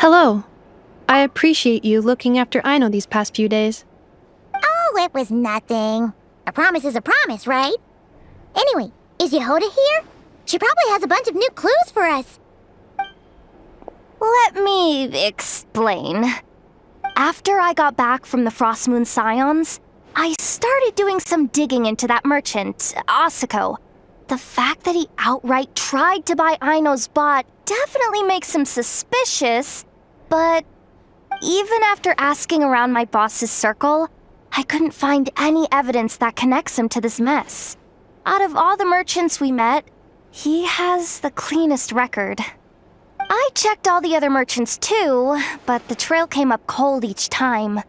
Hello. I appreciate you looking after Aino these past few days. Oh, it was nothing. A promise is a promise, right? Anyway, is Yehoda here? She probably has a bunch of new clues for us. Let me explain. After I got back from the Frost Moon Scions, I started doing some digging into that merchant, Asako. The fact that he outright tried to buy Aino's bot definitely makes him suspicious, but even after asking around my boss's circle, I couldn't find any evidence that connects him to this mess. Out of all the merchants we met, he has the cleanest record. I checked all the other merchants too, but the trail came up cold each time.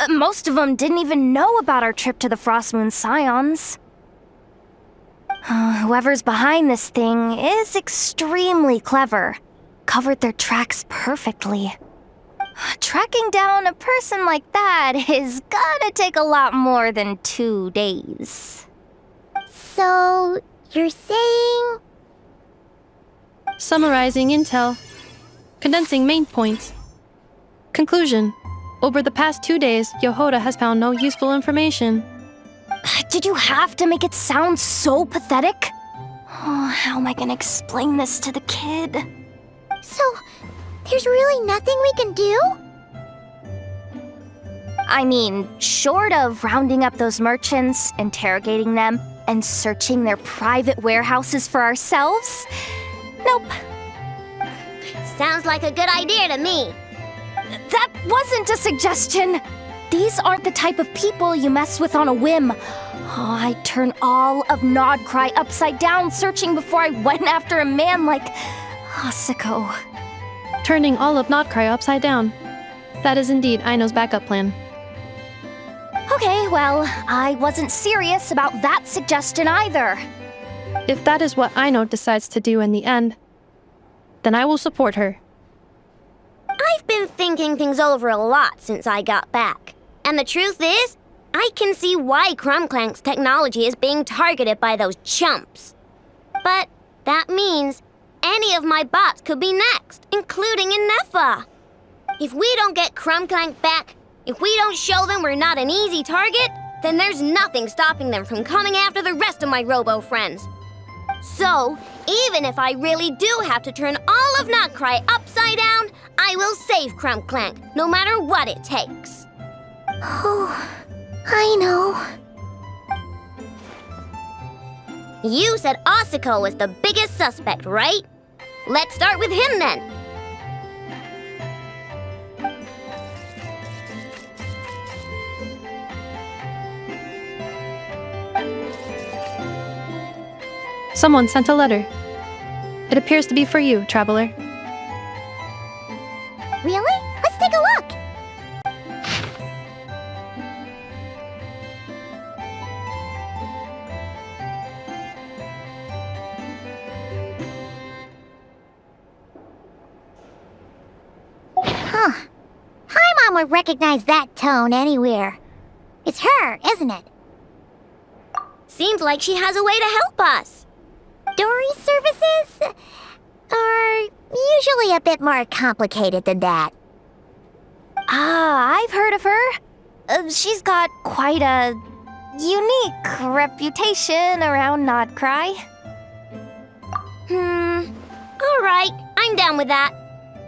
Most of them didn't even know about our trip to the Frost Moon Scions. Whoever's behind this thing is extremely clever. Covered their tracks perfectly. Tracking down a person like that is gonna take a lot more than 2 days. So, you're saying... Summarizing intel. Condensing main points. Conclusion. Over the past 2 days, Yehoda has found no useful information. Did you have to make it sound so pathetic? Oh, how am I gonna explain this to the kid? So, there's really nothing we can do? I mean, short of rounding up those merchants, interrogating them, and searching their private warehouses for ourselves? Nope. Sounds like a good idea to me. That wasn't a suggestion. These aren't the type of people you mess with on a whim. Oh, I'd turn all of Nodcry upside down searching before I went after a man like Asako. Turning all of Nodcry upside down. That is indeed Aino's backup plan. Okay, well, I wasn't serious about that suggestion either. If that is what Aino decides to do in the end, then I will support her. I've been thinking things over a lot since I got back. And the truth is, I can see why Clank's technology is being targeted by those chumps. But that means any of my bots could be next, including Ineffa. If we don't get Clank back, if we don't show them we're not an easy target, then there's nothing stopping them from coming after the rest of my robo friends. So, even if I really do have to turn all of Nodcry upside down, I will save Clank, no matter what it takes. Oh, I know. You said Asako was the biggest suspect, right? Let's start with him then. Someone sent a letter. It appears to be for you, traveler. Really? Let's take a look. Huh. Paimon would recognize that tone anywhere. It's her, isn't it? Seems like she has a way to help us. Dory services are usually a bit more complicated than that. Ah, I've heard of her. She's got quite a unique reputation around Nodcry. All right, I'm down with that.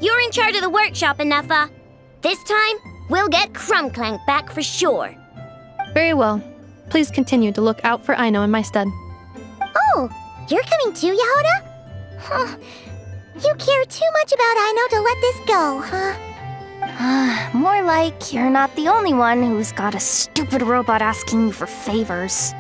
You're in charge of the workshop, Ineffa. This time, we'll get Clank back for sure. Very well. Please continue to look out for Aino in my stead. Oh, you're coming too, Yehoda? Huh. You care too much about Aino to let this go, huh? More like you're not the only one who's got a stupid robot asking you for favors.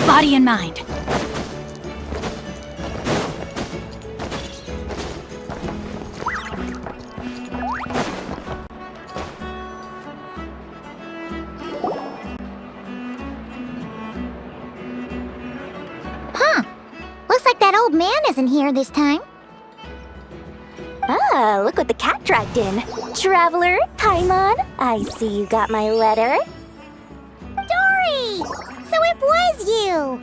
Body and mind. isn't here this time. Ah, look what the cat dragged in. Traveler, Paimon, I see you got my letter. Dory! So it was you!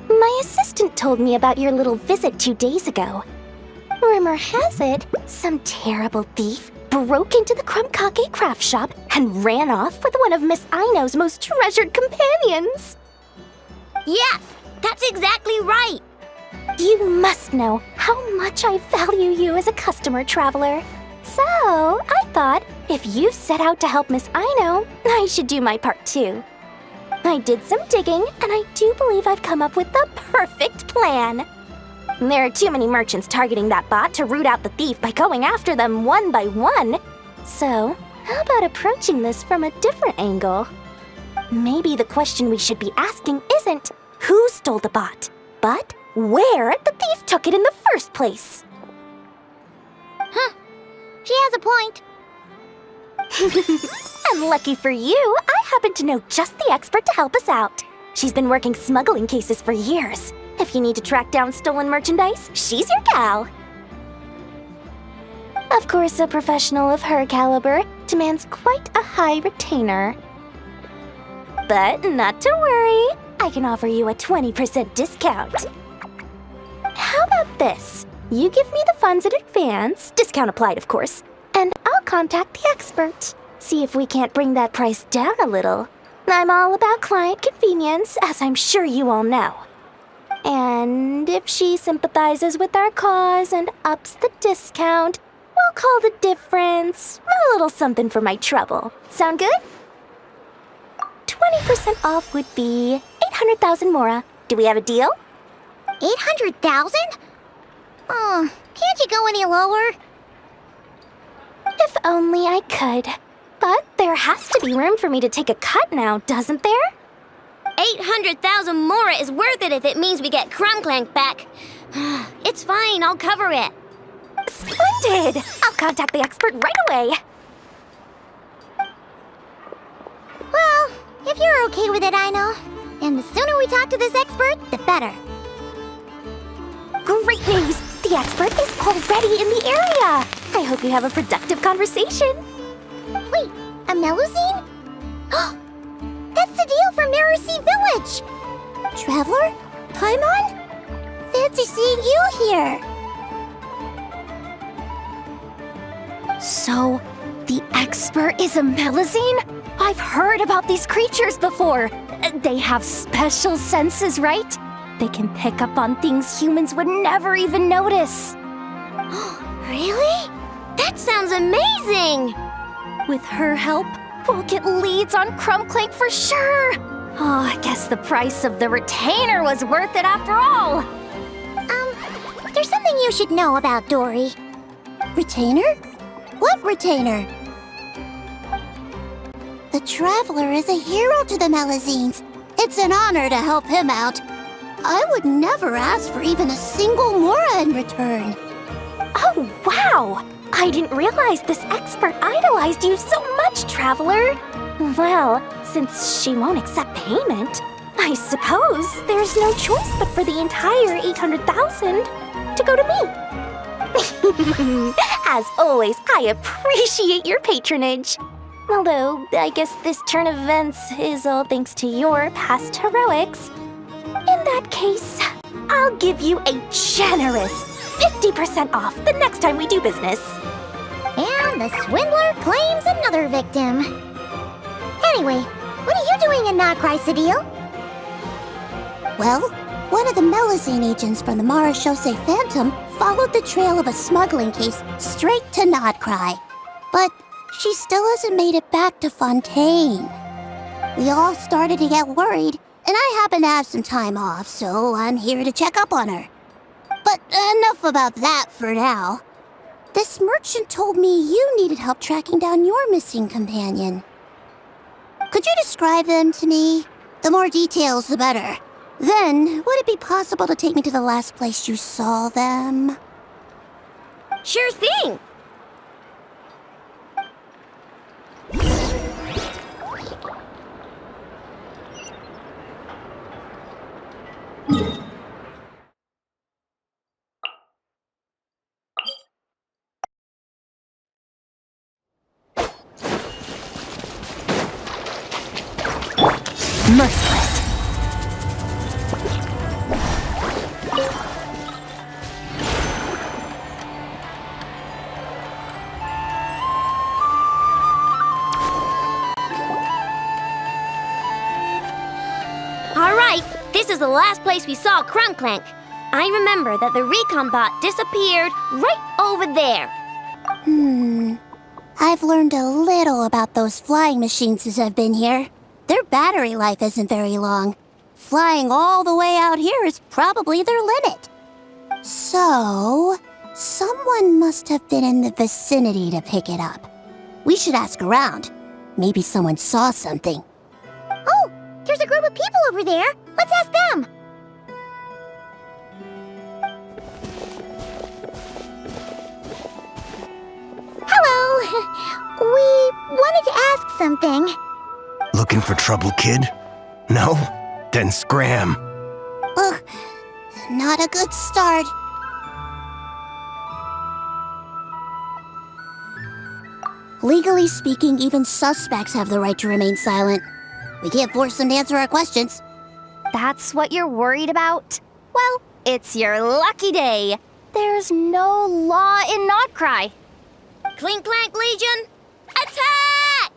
My assistant told me about your little visit 2 days ago. Rumor has it, some terrible thief broke into the Krumkake craft shop and ran off with one of Miss Aino's most treasured companions. Yes, that's exactly right! You must know how much I value you as a customer, Traveler. So, I thought, if you set out to help Miss Aino, I should do my part too. I did some digging, and I do believe I've come up with the perfect plan. There are too many merchants targeting that bot to root out the thief by going after them one by one. So, how about approaching this from a different angle? Maybe the question we should be asking isn't who stole the bot, but where the thief took it in the first place. Huh. She has a point. And lucky for you, I happen to know just the expert to help us out. She's been working smuggling cases for years. If you need to track down stolen merchandise, she's your gal. Of course, a professional of her caliber demands quite a high retainer. But not to worry, I can offer you a 20% discount. How about this? You give me the funds in advance, discount applied of course, and I'll contact the expert. See if we can't bring that price down a little. I'm all about client convenience, as I'm sure you all know. And if she sympathizes with our cause and ups the discount, we'll call the difference a little something for my trouble. Sound good? 20% off would be 800,000 mora. Do we have a deal? 800,000? Oh, can't you go any lower? If only I could. But there has to be room for me to take a cut now, doesn't there? 800,000 more is worth it if it means we get Clank back. It's fine, I'll cover it. Splendid! I'll contact the expert right away. Well, if you're okay with it, Aino. And the sooner we talk to this expert, the better. Great news! The expert is already in the area! I hope you have a productive conversation. Wait, a Melusine? That's the deal from Narusea Village! Traveler? Paimon? Fancy seeing you here! So, the expert is a Melusine? I've heard about these creatures before. They have special senses, right? They can pick up on things humans would never even notice. Really? That sounds amazing! With her help, we'll get leads on Clank for sure. Oh, I guess the price of the retainer was worth it after all. There's something you should know about Dory. Retainer? What retainer? The Traveler is a hero to the Melusines. It's an honor to help him out. I would never ask for even a single mora in return. Oh, wow! I didn't realize this expert idolized you so much, Traveler. Well, since she won't accept payment, I suppose there's no choice but for the entire 800,000 to go to me. As always, I appreciate your patronage. Although, I guess this turn of events is all thanks to your past heroics. In that case, I'll give you a generous 50% off the next time we do business. And the swindler claims another victim. Anyway, what are you doing in Nodcry Cedille? Well, one of the Melusine agents from the Marechaussee Phantom followed the trail of a smuggling case straight to Nodcry. But she still hasn't made it back to Fontaine. We all started to get worried, and I happen to have some time off, so I'm here to check up on her. But enough about that for now. This merchant told me you needed help tracking down your missing companion. Could you describe them to me? The more details, the better. Then, would it be possible to take me to the last place you saw them? Sure thing! merciless. All right, this is the last place we saw Clank. I remember that the recon bot disappeared right over there. I've learned a little about those flying machines since I've been here. Their battery life isn't very long. Flying all the way out here is probably their limit. So, someone must have been in the vicinity to pick it up. We should ask around. Maybe someone saw something. Oh, there's a group of people over there. Let's ask them. Hello. We wanted to ask something. Looking for trouble, kid? No? Then scram. Ugh, not a good start. Legally speaking, even suspects have the right to remain silent. We can't force them to answer our questions. That's what you're worried about? Well, it's your lucky day. There's no law in Notcry. Clink Clank Legion, attack!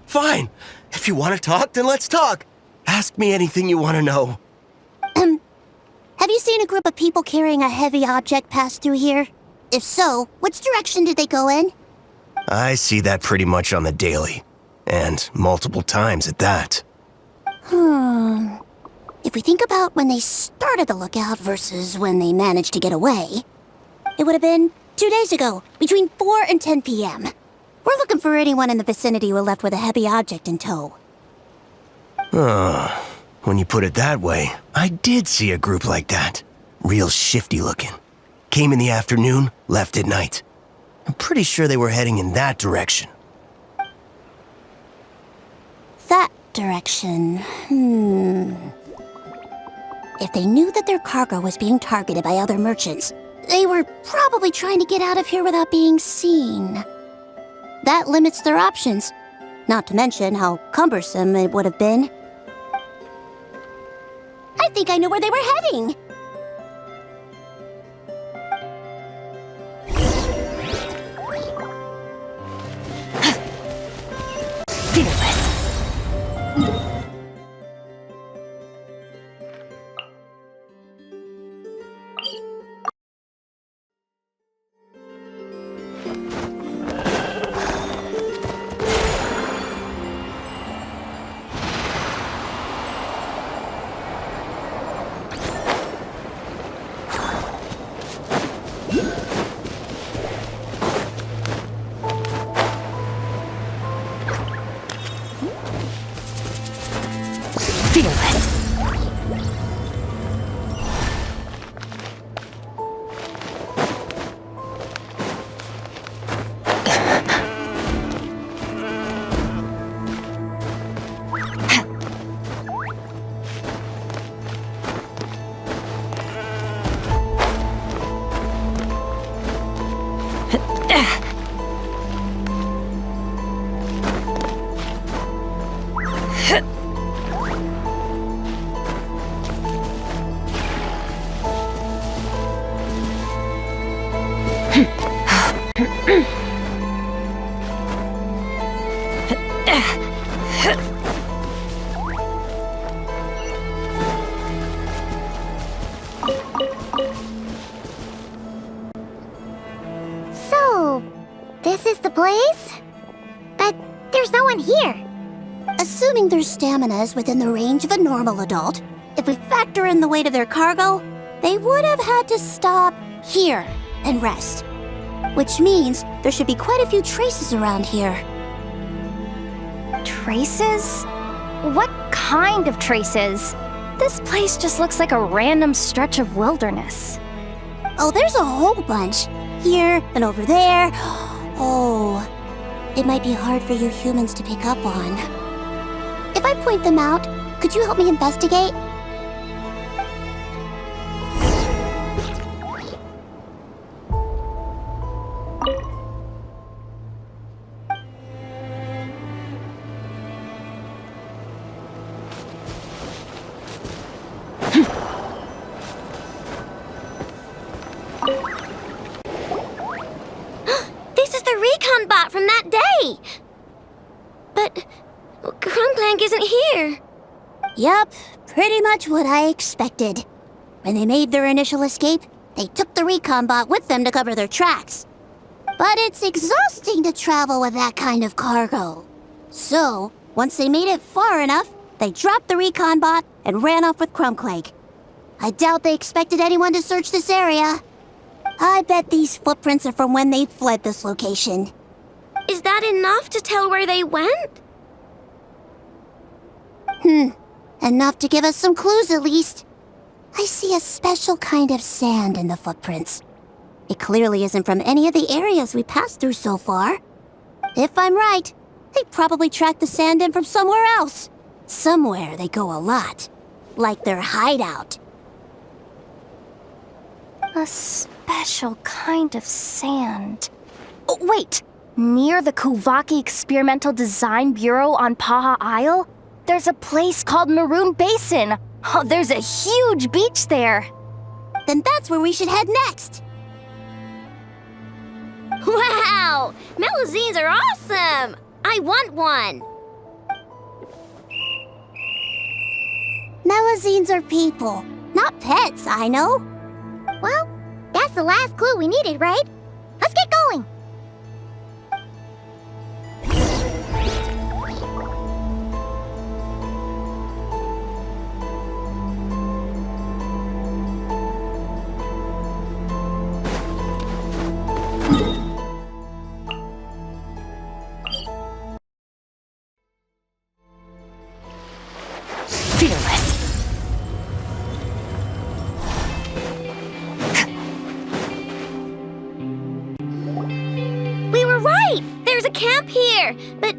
Fine. If you want to talk, then let's talk. Ask me anything you want to know. Have you seen a group of people carrying a heavy object pass through here? If so, which direction did they go in? I see that pretty much on the daily. And multiple times at that. If we think about when they started the lookout versus when they managed to get away, it would have been 2 days ago, between 4 and 10 p.m. We're looking for anyone in the vicinity who left with a heavy object in tow. When you put it that way, I did see a group like that. Real shifty looking. Came in the afternoon, left at night. I'm pretty sure they were heading in that direction. That direction, If they knew that their cargo was being targeted by other merchants, they were probably trying to get out of here without being seen. That limits their options, not to mention how cumbersome it would have been. I think I know where they were heading. Fearless. So, this is the place? But there's no one here. Assuming their stamina is within the range of a normal adult, if we factor in the weight of their cargo, they would have had to stop here and rest. Which means there should be quite a few traces around here. Traces? What kind of traces? This place just looks like a random stretch of wilderness. Oh, there's a whole bunch. Here and over there. Oh, it might be hard for you humans to pick up on. If I point them out, could you help me investigate? Clank isn't here. Yup, pretty much what I expected. When they made their initial escape, they took the recon bot with them to cover their tracks. But it's exhausting to travel with that kind of cargo. So, once they made it far enough, they dropped the recon bot and ran off with Clank. I doubt they expected anyone to search this area. I bet these footprints are from when they fled this location. Is that enough to tell where they went? Enough to give us some clues at least. I see a special kind of sand in the footprints. It clearly isn't from any of the areas we passed through so far. If I'm right, they probably tracked the sand in from somewhere else. Somewhere they go a lot. Like their hideout. A special kind of sand. Oh, wait! Near the Kuvaki Experimental Design Bureau on Paha Isle, there's a place called Maroon Basin. Oh, there's a huge beach there. Then that's where we should head next. Wow! Melusines are awesome! I want one! Melusines are people, not pets, I know. Well, that's the last clue we needed, right? Let's get going! Fearless. We were right! There's a camp here! But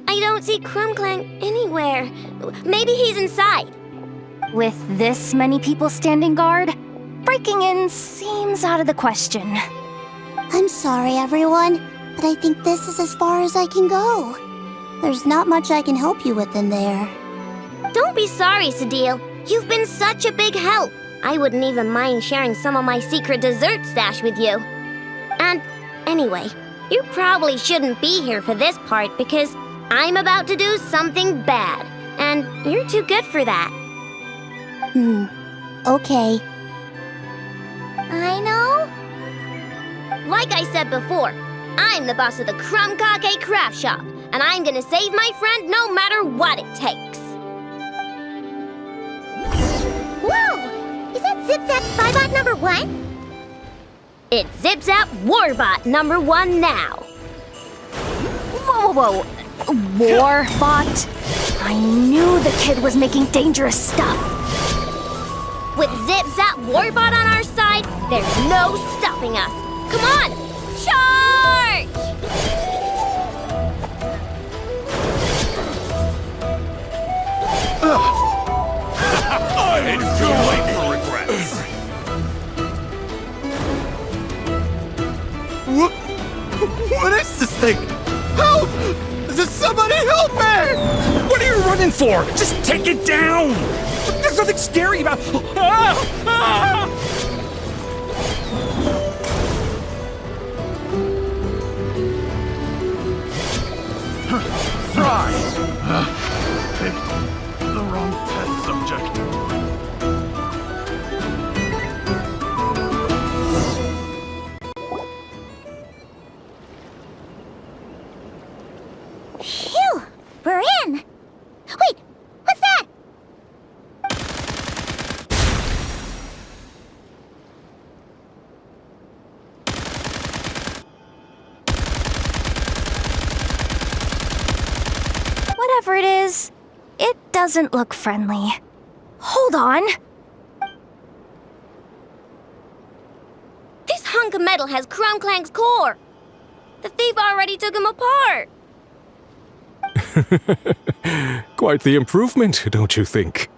I don't see Clank anywhere. Maybe he's inside. With this many people standing guard, breaking in seems out of the question. I'm sorry, everyone, but I think this is as far as I can go. There's not much I can help you with in there. Don't be sorry, Sadil. You've been such a big help. I wouldn't even mind sharing some of my secret dessert stash with you. And anyway, you probably shouldn't be here for this part because I'm about to do something bad. And you're too good for that. Okay. I know. Like I said before, I'm the boss of the Krumkake Craft Shop, and I'm gonna save my friend no matter what it takes. Whoa! Is that Zip-Zap Spybot number 1? It's Zip-Zap Warbot number 1 now. Whoa. Warbot? I knew the kid was making dangerous stuff. With Zip-Zap Warbot on our side, there's no stopping us. Come on! Charge! It's too late for regrets. What is this thing? Help! Somebody help me! What are you running for? Just take it down! There's nothing scary about... Fry! Picked the wrong test subject. Phew! We're in! Wait! What's that? Whatever it is, it doesn't look friendly. Hold on. This hunk of metal has Clank's core. The thief already took him apart. Quite the improvement, don't you think?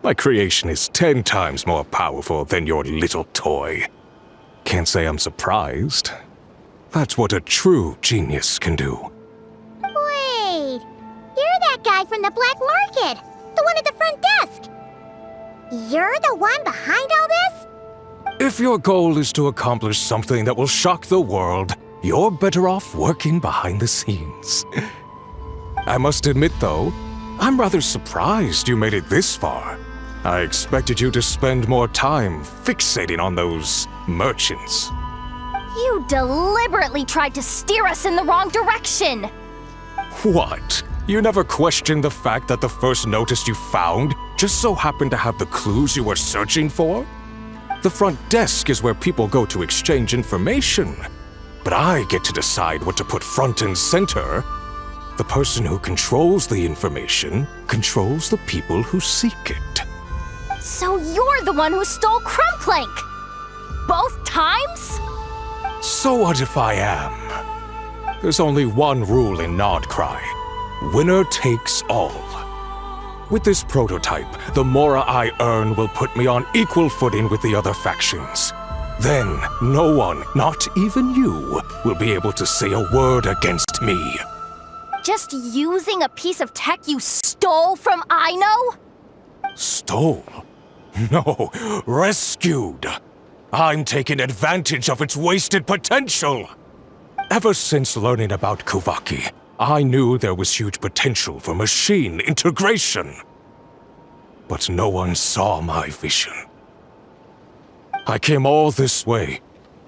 My creation is 10 times more powerful than your little toy. Can't say I'm surprised. That's what a true genius can do. Wait, you're that guy from the black market, the one at the front desk. You're the one behind all this? If your goal is to accomplish something that will shock the world, you're better off working behind the scenes. I must admit, though, I'm rather surprised you made it this far. I expected you to spend more time fixating on those merchants. You deliberately tried to steer us in the wrong direction! What? You never questioned the fact that the first notice you found just so happened to have the clues you were searching for? The front desk is where people go to exchange information. But I get to decide what to put front and center. The person who controls the information controls the people who seek it. So you're the one who stole Clank! Both times? So what if I am? There's only one rule in Nodcry. Winner takes all. With this prototype, the Mora I earn will put me on equal footing with the other factions. Then, no one, not even you, will be able to say a word against me. Just using a piece of tech you stole from Aino? Stole? No, rescued. I'm taking advantage of its wasted potential. Ever since learning about Kuvaki, I knew there was huge potential for machine integration. But no one saw my vision. I came all this way,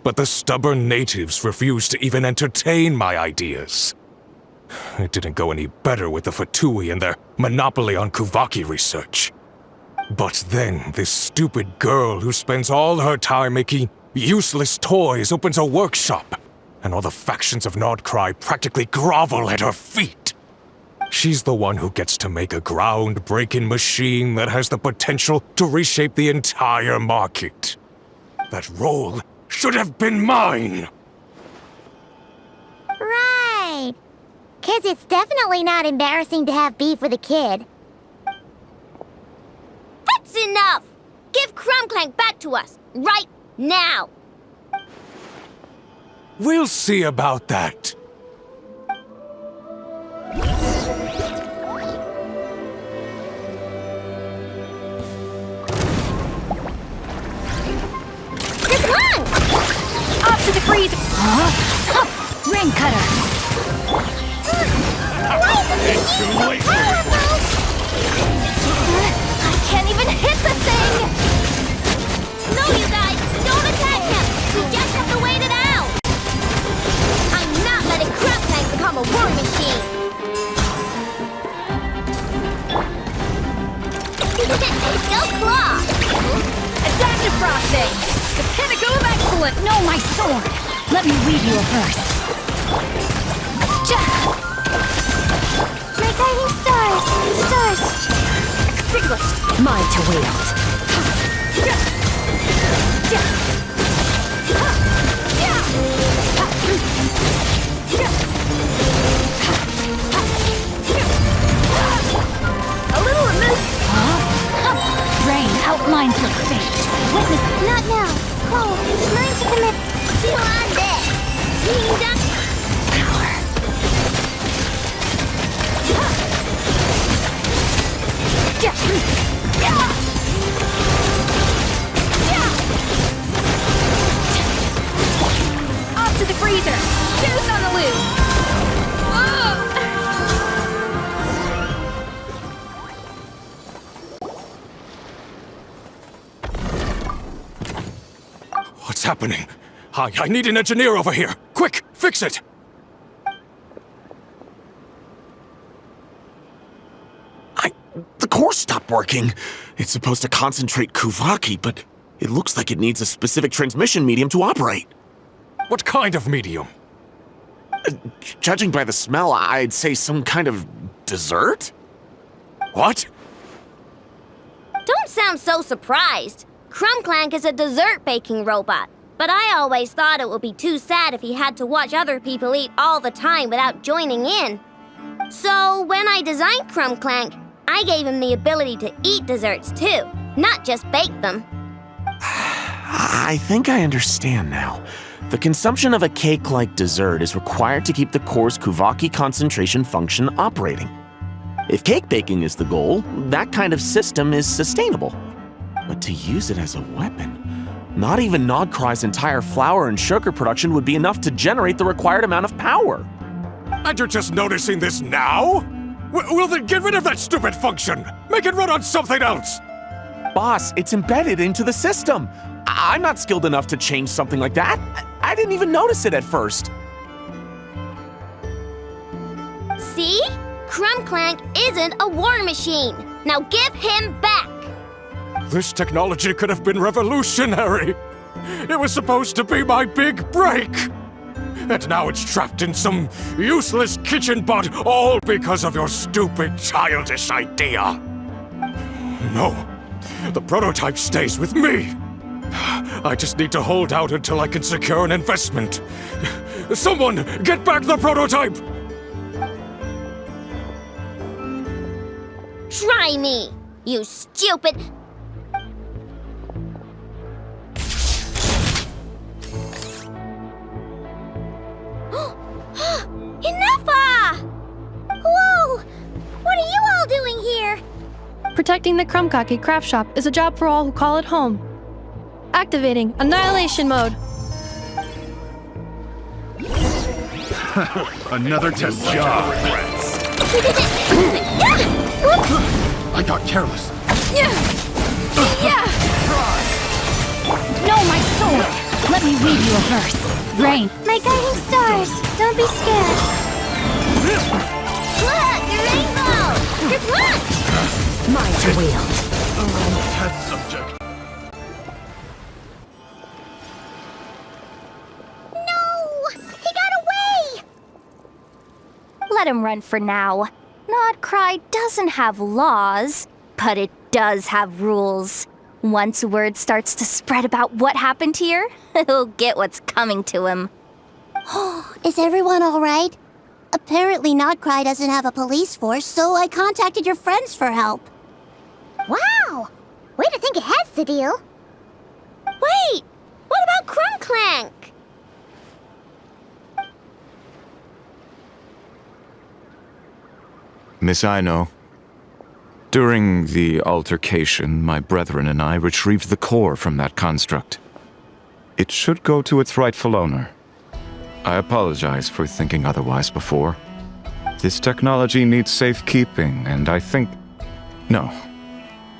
but the stubborn natives refused to even entertain my ideas. It didn't go any better with the Fatui and their monopoly on Kuvaki research. But then, this stupid girl who spends all her time making useless toys opens a workshop, and all the factions of Nodcry practically grovel at her feet. She's the one who gets to make a groundbreaking machine that has the potential to reshape the entire market. That role should have been mine! Right. 'Cause it's definitely not embarrassing to have beef with a kid. That's enough! Give Clank back to us, right now! We'll see about that. It's Clank! Off to the freeze! Ring cutter! It's too late! I can't even hit the thing! No, you guys! Don't attack him! We just have to wait it out! I'm not letting Clank become a war machine! Go claw! Adaptive frosting! The pinnacle of excellence! No, my sword! Let me read you a verse. My guiding stars! Stars! Extinguished! Mine to wield. A little removed! Rain outlines your fate. Witness. Not now! Cole, mine to commit! Feel on this! Kingdom! Power. Off to the freezer! Juice on the loose! What's happening? I need an engineer over here! Quick, fix it! The core stopped working. It's supposed to concentrate Kuvaki, but it looks like it needs a specific transmission medium to operate. What kind of medium? Judging by the smell, I'd say some kind of dessert? What? Don't sound so surprised. Clank is a dessert baking robot, but I always thought it would be too sad if he had to watch other people eat all the time without joining in. So when I designed Clank, I gave him the ability to eat desserts too, not just bake them. I think I understand now. The consumption of a cake-like dessert is required to keep the core's Kuvaki concentration function operating. If cake baking is the goal, that kind of system is sustainable. But to use it as a weapon, not even Nodcry's entire flour and sugar production would be enough to generate the required amount of power. And you're just noticing this now? Well then get rid of that stupid function! Make it run on something else! Boss, it's embedded into the system. I'm not skilled enough to change something like that. I didn't even notice it at first. See? Clank isn't a war machine. Now give him back. This technology could have been revolutionary! It was supposed to be my big break! And now it's trapped in some useless kitchen bot, all because of your stupid, childish idea! No, the prototype stays with me! I just need to hold out until I can secure an investment. Someone, get back the prototype! Try me, you stupid... Ineffa! Whoa! What are you all doing here? Protecting the Krumkaki craft shop is a job for all who call it home. Activating Annihilation Mode. Another test job. I got careless. No, my sword! Let me read you a verse. Rain. My guiding stars, don't be scared. Look, a rainbow! Good luck! Mine to wield. Test subject. No! He got away! Let him run for now. Nodcry doesn't have laws, but it does have rules. Once word starts to spread about what happened here, he'll get what's coming to him. Is everyone all right? Apparently Nodcry doesn't have a police force, so I contacted your friends for help. Wow! Way to think ahead, Cedille. Wait! What about Clank? Miss Aino, during the altercation, my brethren and I retrieved the core from that construct. It should go to its rightful owner. I apologize for thinking otherwise before. This technology needs safekeeping, and I think... No.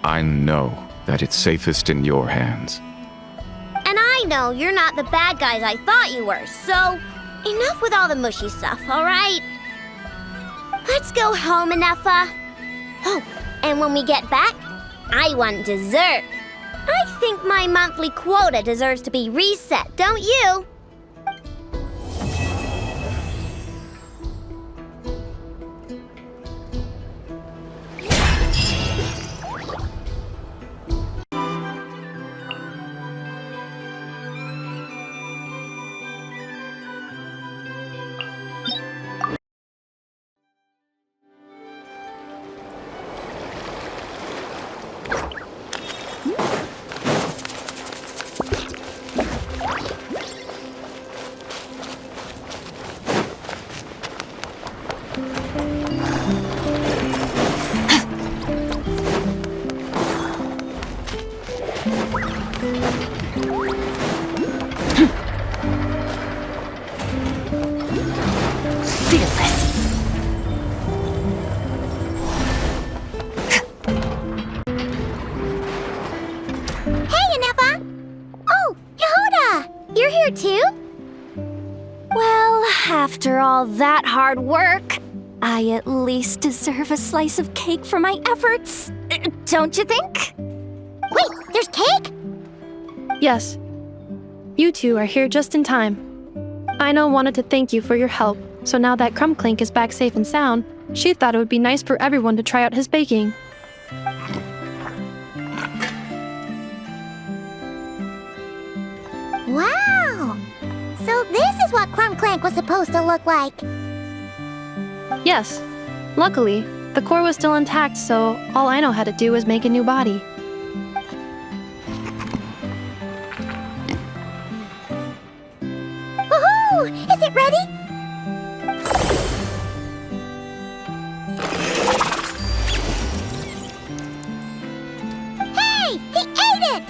I know that it's safest in your hands. And I know you're not the bad guys I thought you were, so enough with all the mushy stuff, all right? Let's go home, Ineffa. Oh, and when we get back, I want dessert. I think my monthly quota deserves to be reset, don't you? Too? Well, after all that hard work, I at least deserve a slice of cake for my efforts. Don't you think? Wait, there's cake? Yes. You two are here just in time. Aino wanted to thank you for your help, so now that Clink is back safe and sound, she thought it would be nice for everyone to try out his baking. Wow! So this is what Clank was supposed to look like. Yes. Luckily, the core was still intact, so all Aino had to do was make a new body. Woohoo! Is it ready? Hey! He ate it!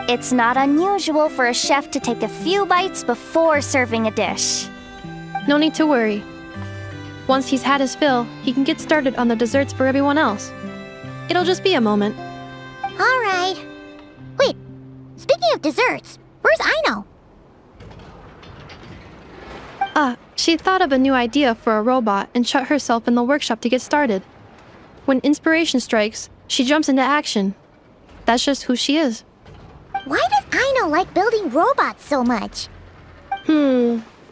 It's not unusual for a chef to take a few bites before serving a dish. No need to worry. Once he's had his fill, he can get started on the desserts for everyone else. It'll just be a moment. All right. Wait, speaking of desserts, where's Aino? She thought of a new idea for a robot and shut herself in the workshop to get started. When inspiration strikes, she jumps into action. That's just who she is. Why does Aino like building robots so much?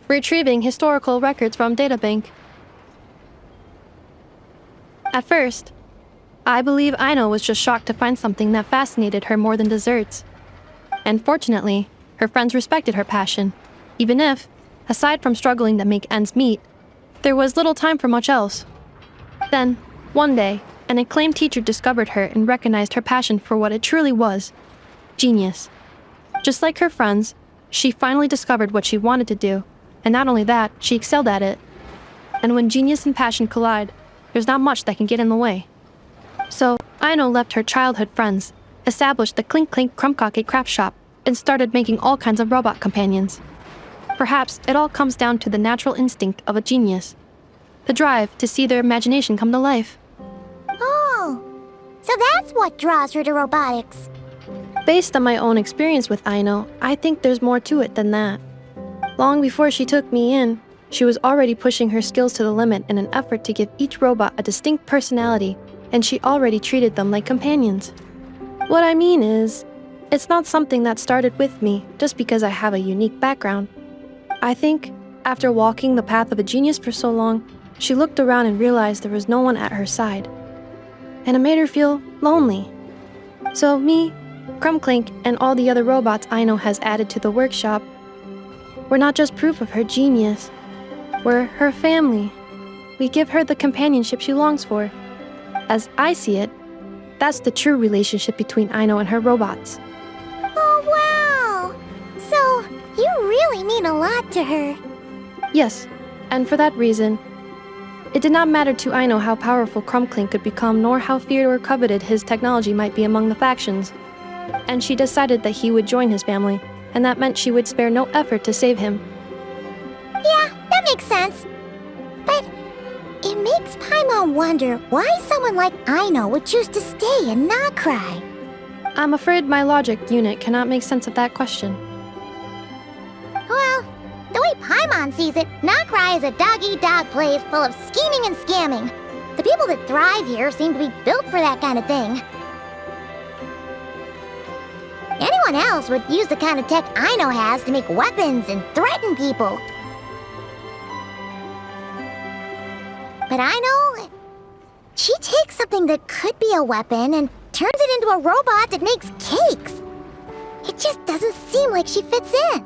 Retrieving historical records from databank. At first, I believe Aino was just shocked to find something that fascinated her more than desserts. And fortunately, her friends respected her passion, even if, aside from struggling to make ends meet, there was little time for much else. Then, one day, an acclaimed teacher discovered her and recognized her passion for what it truly was: genius. Just like her friends, she finally discovered what she wanted to do, and not only that, she excelled at it. And when genius and passion collide, there's not much that can get in the way. So, Aino left her childhood friends, established the Clink Crumbcock craft shop, and started making all kinds of robot companions. Perhaps it all comes down to the natural instinct of a genius. The drive to see their imagination come to life. Oh, so that's what draws her to robotics. Based on my own experience with Aino, I think there's more to it than that. Long before she took me in, she was already pushing her skills to the limit in an effort to give each robot a distinct personality, and she already treated them like companions. What I mean is, it's not something that started with me just because I have a unique background. I think, after walking the path of a genius for so long, she looked around and realized there was no one at her side. And it made her feel lonely. So me, Clink, and all the other robots Aino has added to the workshop, we're not just proof of her genius. We're her family. We give her the companionship she longs for. As I see it, that's the true relationship between Aino and her robots. Oh, wow! So, you really mean a lot to her. Yes, and for that reason, it did not matter to Aino how powerful Clink could become, nor how feared or coveted his technology might be among the factions. And she decided that he would join his family, and that meant she would spare no effort to save him. Yeah, that makes sense. But it makes Paimon wonder why someone like Aino would choose to stay and not cry. I'm afraid my logic unit cannot make sense of that question. Well, the way Paimon sees it, Nokrai is a dog-eat-dog place full of scheming and scamming. The people that thrive here seem to be built for that kind of thing. Anyone else would use the kind of tech Aino has to make weapons and threaten people. But Aino, she takes something that could be a weapon and turns it into a robot that makes cakes. It just doesn't seem like she fits in.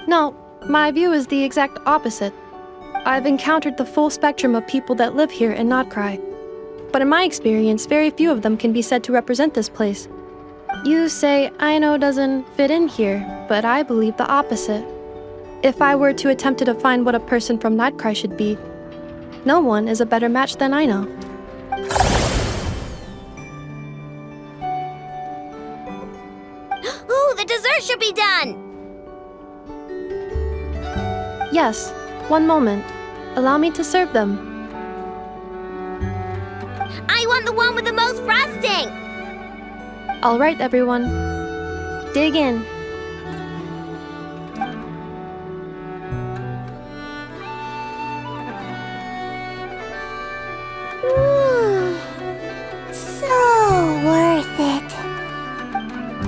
No, my view is the exact opposite. I've encountered the full spectrum of people that live here in Notcry. But in my experience, very few of them can be said to represent this place. You say Aino doesn't fit in here, but I believe the opposite. If I were to attempt to define what a person from Notcry should be, no one is a better match than Aino. Ooh, the dessert should be done! Yes, one moment. Allow me to serve them. I want the one with the most frosting! All right, everyone. Dig in.